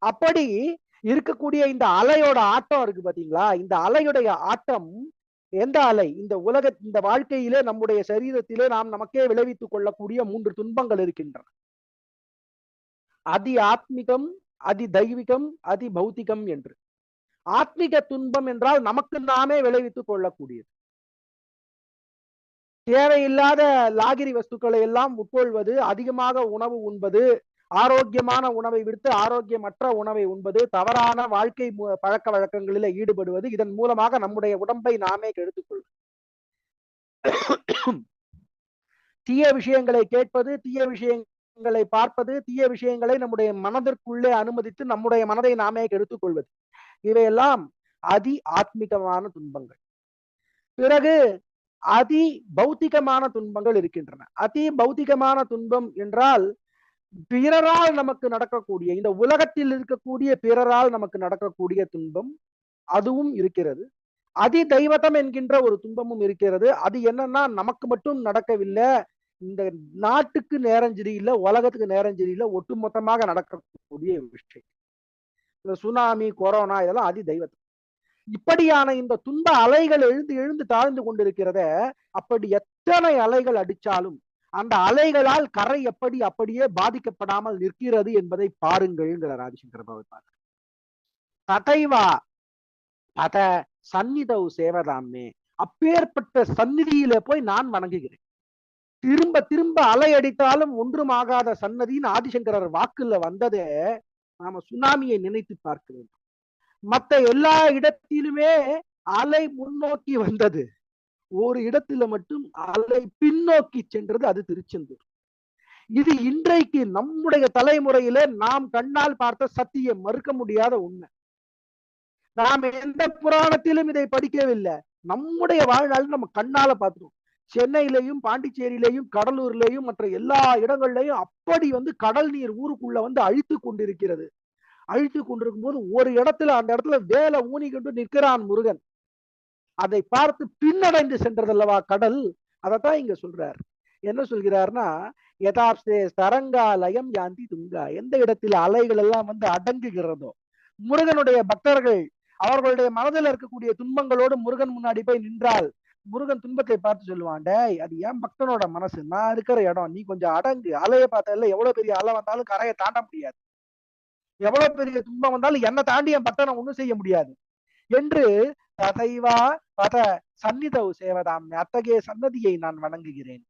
அப்படி இருக்கக்கூடிய இந்த அலையோட ஆட்டம் இருக்கு பாத்தீங்களா, இந்த அலையுடைய ஆட்டம் எந்த அலை? இந்த வாழ்க்கையிலே நம்முடைய சரீரத்திலே நாம் நமக்கே விளைவித்துக் கொள்ளக்கூடிய 3 துன்பங்கள் இருக்கின்றன. அதி ஆத்மிகம், அதி தெய்வீகம், அதி பௌத்திகம் என்று. ஆத்மிக துன்பம் என்றால் நமக்கு நாமே விளைவித்துக் கொள்ளக்கூடியது. தேவையில்லாத லாகிரி வஸ்துக்களை எல்லாம் உட்கொள்வது, அதிகமாக உணவு உண்பது, ஆரோக்கியமான உணவை விடுத்து ஆரோக்கியமற்ற உணவை உண்பது, தவறான வாழ்க்கை பழக்க வழக்கங்களில் ஈடுபடுவது, இதன் மூலமாக நம்முடைய உடம்பை நாமே கெடுத்துக் கொள்வது. தீய விஷயங்களை கேட்பது, தீய விஷயங்களை பார்ப்பது, தீய விஷயங்களை நம்முடைய மனதிற்குள்ளே அனுமதித்து நம்முடைய மனதை நாமே கெடுத்துக் கொள்வது, இவையெல்லாம் அதி ஆத்மிகமான துன்பங்கள். பிறகு அதி பௌத்திகமான துன்பங்கள் இருக்கின்றன. அதி பௌத்திகமான துன்பம் என்றால் பிறரால் நமக்கு நடக்கக்கூடிய, இந்த உலகத்தில் இருக்கக்கூடிய பிறரால் நமக்கு நடக்கக்கூடிய துன்பம், அதுவும் இருக்கிறது. அதி தெய்வத்தம் என்கின்ற ஒரு துன்பமும் இருக்கிறது. அது என்னன்னா, நமக்கு மட்டும் நடக்கவில்லை, இந்த நாட்டுக்கு நேரம் சரியில்லை, உலகத்துக்கு நேரம் சரியில்லை, ஒட்டுமொத்தமாக நடக்கக்கூடிய விஷயம். இந்த சுனாமி, கொரோனா இதெல்லாம் அதி தெய்வத்தம். இப்படியான இந்த துன்ப அலைகள் எழுந்து எழுந்து தாழ்ந்து கொண்டிருக்கிறத, அப்படி எத்தனை அலைகள் அடிச்சாலும் அந்த அலைகளால் கரை எப்படி அப்படியே பாதிக்கப்படாமல் நிற்கிறது என்பதை பாருங்கள் ஆதிசங்கர பகவத்பாதர். ததைவா அத சந்நிதவு சேவதாமே, அப்பேற்பட்ட சந்நிதியில போய் நான் வணங்குகிறேன். திரும்ப திரும்ப அலை அடித்தாலும் ஒன்றும் ஆகாத சன்னதியின் ஆதிசங்கரர் வாக்குல வந்ததே நாம சுனாமியை நினைத்து பார்க்க வேண்டும். மற்ற எல்லா இடத்திலுமே அலை முன்னோக்கி வந்தது, ஒரு இடத்துல மட்டும் அலை பின்னோக்கி சென்றது, அது திருச்செந்தூர். இது இன்றைக்கு நம்முடைய தலைமுறையில நாம் கண்ணால் பார்த்த சத்தியம், மறுக்க முடியாத உண்மை. நாம் எந்த புராணத்திலும் இதை படிக்கவில்லை, நம்முடைய வாழ்நாள் நம்ம கண்ணால பார்த்துட்டோம். சென்னையிலையும் பாண்டிச்சேரியிலையும் கடலூர்லயும் மற்ற எல்லா இடங்கள்லயும் அப்படி கடல் நீர் ஊருக்குள்ள அழித்து கொண்டிருக்கிறது. அழித்து கொண்டிருக்கும் போது ஒரு இடத்துல, அந்த இடத்துல வேலை ஊனி கொண்டு நிற்கிறான் முருகன். அதை பார்த்து பின்னடைந்து சென்றதல்லவா கடல். அதத்தான் இங்க சொல்றார். என்ன சொல்கிறார்னா, யதாப்தே தரங்காலயம் யாந்தி துங்கா, எந்த இடத்தில் அலைகள் எல்லாம் அடங்குகிறதோ, முருகனுடைய பக்தர்கள் அவர்களுடைய மனதில் இருக்கக்கூடிய துன்பங்களோடு முருகன் முன்னாடி போய் நின்றால், முருகன் துன்பத்தை பார்த்து சொல்லுவான், டேய் அது ஏன் பக்தனோட மனசு, நான் இருக்கிற இடம், நீ கொஞ்சம் அடங்கு. அலையை பார்த்தல, எவ்வளவு பெரிய அலை வந்தாலும் கரையை தாண்ட முடியாது, எவ்வளவு பெரிய துன்பம் வந்தாலும் என்னை தாண்டி என் பக்தனை ஒண்ணும் செய்ய முடியாது என்று ததைவா பத சந்நிதவு சேவதாம், அத்தகைய சன்னதியை நான் வணங்குகிறேன்.